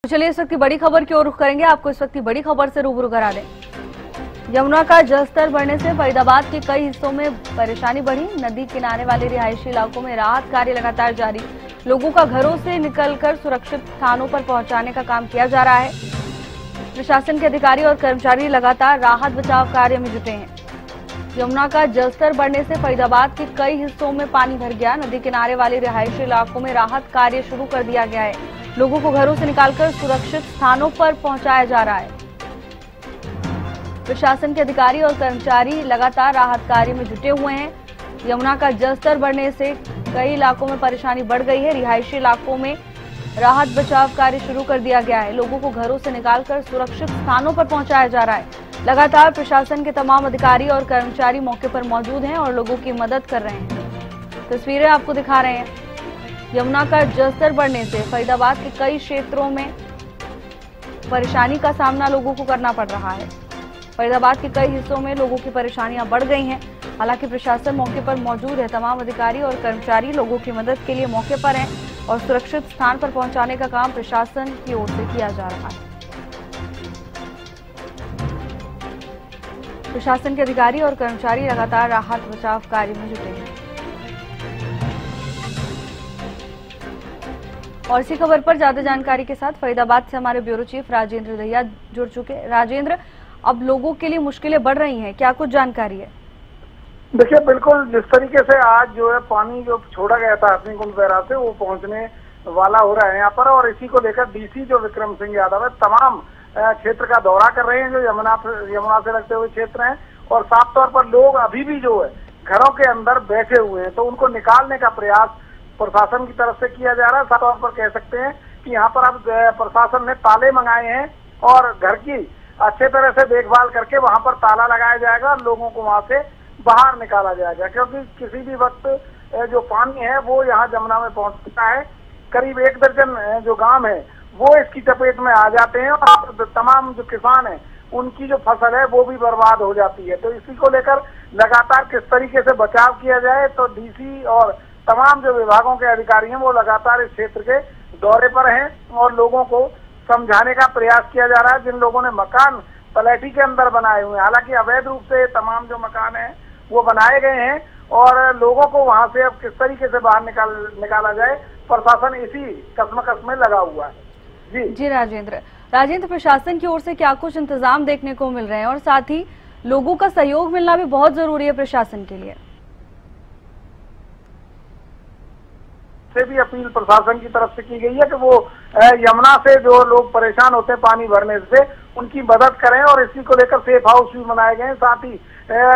तो चलिए इस वक्त की बड़ी खबर की ओर रुख करेंगे। आपको इस वक्त की बड़ी खबर से रूबरू करा दें। यमुना का जलस्तर बढ़ने से फरीदाबाद के कई हिस्सों में परेशानी बढ़ी। नदी किनारे वाले रिहायशी इलाकों में राहत कार्य लगातार जारी। लोगों का घरों से निकलकर सुरक्षित स्थानों पर पहुंचाने का काम किया जा रहा है। प्रशासन के अधिकारी और कर्मचारी लगातार राहत बचाव कार्य में जुटे हैं। यमुना का जलस्तर बढ़ने से फरीदाबाद के कई हिस्सों में पानी भर गया। नदी किनारे वाले रिहायशी इलाकों में राहत कार्य शुरू कर दिया गया है। लोगों को घरों से निकालकर सुरक्षित स्थानों पर पहुंचाया जा रहा है। प्रशासन के अधिकारी और कर्मचारी लगातार राहत कार्य में जुटे हुए हैं। यमुना का जलस्तर बढ़ने से कई इलाकों में परेशानी बढ़ गई है। रिहायशी इलाकों में राहत बचाव कार्य शुरू कर दिया गया है। लोगों को घरों से निकालकर सुरक्षित स्थानों पर पहुंचाया जा रहा है। लगातार प्रशासन के तमाम अधिकारी और कर्मचारी मौके पर मौजूद हैं और लोगों की मदद कर रहे हैं। तस्वीरें आपको दिखा रहे हैं। यमुना का जलस्तर बढ़ने से फरीदाबाद के कई क्षेत्रों में परेशानी का सामना लोगों को करना पड़ रहा है। फरीदाबाद के कई हिस्सों में लोगों की परेशानियां बढ़ गई हैं। हालांकि प्रशासन मौके पर मौजूद है। तमाम अधिकारी और कर्मचारी लोगों की मदद के लिए मौके पर हैं और सुरक्षित स्थान पर पहुंचाने का काम प्रशासन की ओर से किया जा रहा है। प्रशासन के अधिकारी और कर्मचारी लगातार राहत बचाव कार्य में जुटे हैं। और इसी खबर पर ज्यादा जानकारी के साथ फरीदाबाद से हमारे ब्यूरो चीफ राजेंद्र दहिया जुड़ चुके हैं। राजेंद्र, अब लोगों के लिए मुश्किलें बढ़ रही हैं, क्या कुछ जानकारी है? देखिए, बिल्कुल जिस तरीके से आज जो है पानी जो छोड़ा गया था हथनीकुंड बैराज से वो पहुंचने वाला हो रहा है यहाँ पर, और इसी को लेकर डीसी जो विक्रम सिंह यादव है तमाम क्षेत्र का दौरा कर रहे हैं जो यमुना से लगते हुए क्षेत्र हैं। और साफ तौर पर लोग अभी भी जो है घरों के अंदर बैठे हुए हैं, तो उनको निकालने का प्रयास प्रशासन की तरफ से किया जा रहा है। साफ तौर पर कह सकते हैं कि यहाँ पर अब प्रशासन ने ताले मंगाए हैं और घर की अच्छे तरह से देखभाल करके वहाँ पर ताला लगाया जाएगा और लोगों को वहाँ से बाहर निकाला जाएगा, क्योंकि किसी भी वक्त जो पानी है वो यहाँ जमुना में पहुँच सकता है। करीब 1 दर्जन जो गांव है वो इसकी चपेट में आ जाते हैं और तमाम जो किसान है उनकी जो फसल है वो भी बर्बाद हो जाती है। तो इसी को लेकर लगातार किस तरीके से बचाव किया जाए, तो डीसी और तमाम जो विभागों के अधिकारी हैं वो लगातार इस क्षेत्र के दौरे पर हैं और लोगों को समझाने का प्रयास किया जा रहा है। जिन लोगों ने मकान पलेटी के अंदर बनाए हुए हैं, हालांकि अवैध रूप से तमाम जो मकान हैं वो बनाए गए हैं और लोगों को वहां से अब किस तरीके से बाहर निकाला जाए, प्रशासन इसी कस्मकस में लगा हुआ है। जी राजेंद्र, प्रशासन की ओर से क्या कुछ इंतजाम देखने को मिल रहे हैं और साथ ही लोगों का सहयोग मिलना भी बहुत जरूरी है प्रशासन के लिए? से भी अपील प्रशासन की तरफ से की गई है कि वो यमुना से जो लोग परेशान होते हैं पानी भरने से उनकी मदद करें और इसी को लेकर सेफ हाउस भी बनाए गए हैं। साथ ही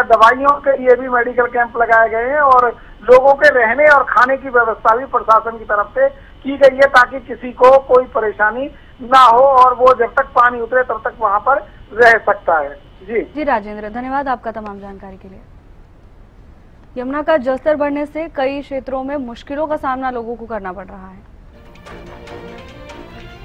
दवाइयों के लिए भी मेडिकल कैंप लगाए गए हैं और लोगों के रहने और खाने की व्यवस्था भी प्रशासन की तरफ से की गई है ताकि किसी को कोई परेशानी ना हो और वो जब तक पानी उतरे तब तक वहाँ पर रह सकता है। जी राजेंद्र, धन्यवाद आपका तमाम जानकारी के लिए। यमुना का जलस्तर बढ़ने से कई क्षेत्रों में मुश्किलों का सामना लोगों को करना पड़ रहा है।